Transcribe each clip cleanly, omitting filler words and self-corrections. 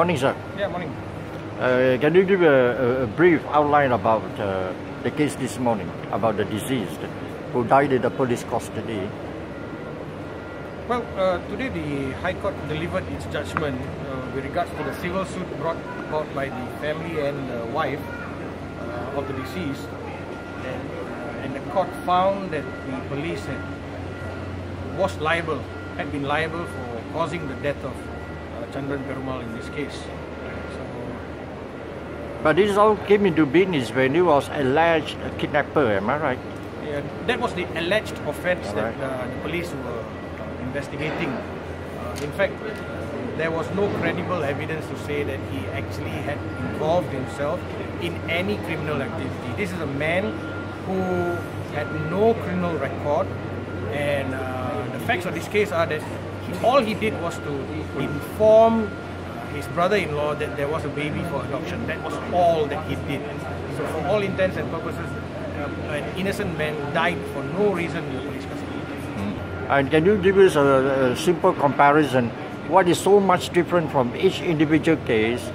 Morning, sir. Yeah, morning. Can you give a brief outline about the case this morning, about the deceased who died in the police custody? Well, today the High Court delivered its judgment with regards to the civil suit brought about by the family and the wife of the deceased. And the court found that the police had been liable for causing the death of ChandranPerumal in this case. But this all came into being when he was alleged a kidnapper, am I right? Yeah, that was the alleged offence that the police were investigating. In fact, there was no credible evidence to say that he actually had involved himself in any criminal activity. This is a man who had no criminal record, and the facts of this case are that all he did was to inform his brother-in-law that there was a baby for adoption. That was all that he did. So for all intents and purposes, an innocent man died for no reason in the police custody. And can you give us a simple comparison? What is so much different from each individual case?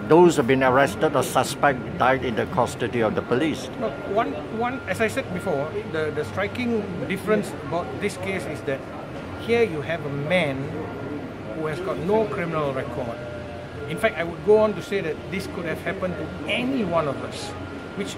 Those have been arrested or suspect died in the custody of the police. No, one, as I said before, the striking difference about this case is that here you have a man who has got no criminal record. In fact, I would go on to say that this could have happened to any one of us, which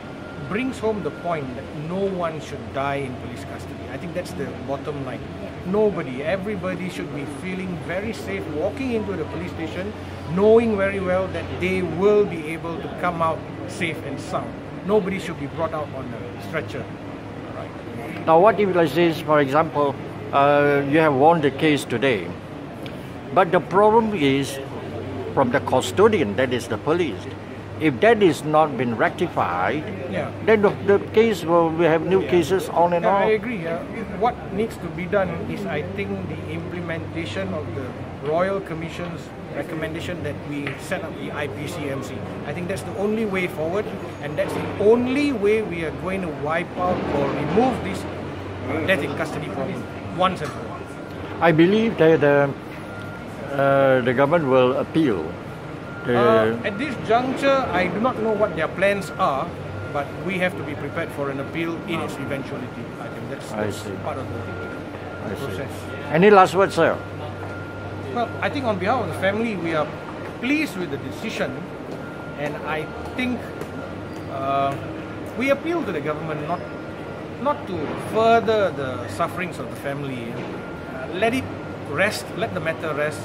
brings home the point that no one should die in police custody. I think that's the bottom line. Nobody, everybody should be feeling very safe walking into the police station, knowing very well that they will be able to come out safe and sound. Nobody should be brought out on a stretcher. Right. Now, what if, let's say, for example, you have won the case today, but the problem is from the custodian, that is the police. If that is not been rectified, then the case will have new cases on and on. I agree. What needs to be done is, I think, the implementation of the Royal Commission's recommendation that we set up the IPCMC. I think that's the only way forward, and that's the only way we are going to wipe out or remove this death in custody problem once and for all. I believe that the government will appeal. At this juncture, I do not know what their plans are, but we have to be prepared for an appeal in its eventuality. I think that's part of the process. Any last words, sir? Well, I think on behalf of the family, we are pleased with the decision, and I think we appeal to the government not to further the sufferings of the family. Let it rest, let the matter rest,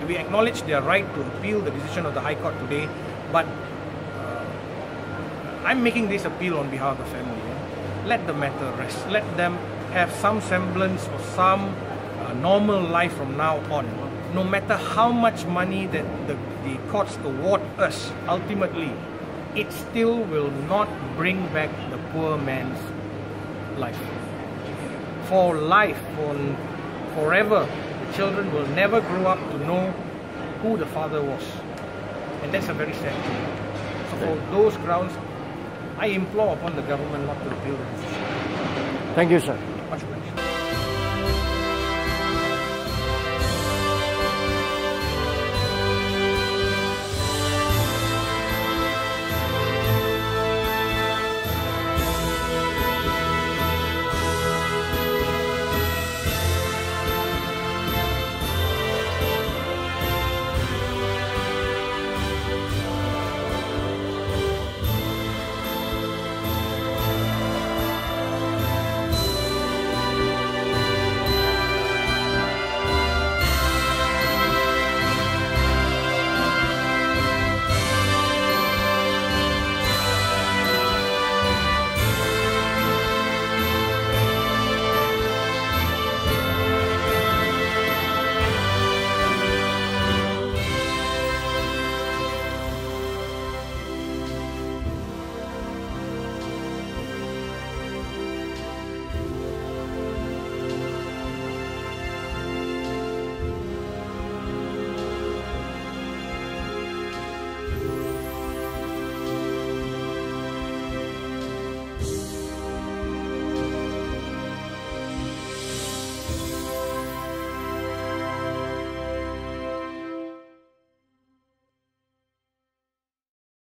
we acknowledge their right to appeal the decision of the High Court today, but I'm making this appeal on behalf of the family. Let the matter rest. Let them have some semblance of some normal life from now on. No matter how much money that the courts award us, ultimately, it still will not bring back the poor man's life. For life, forever, the children will never grow up to know who the father was. And that's a very sad thing. So for those grounds, I implore upon the government not to appeal the decision. Thank you, sir.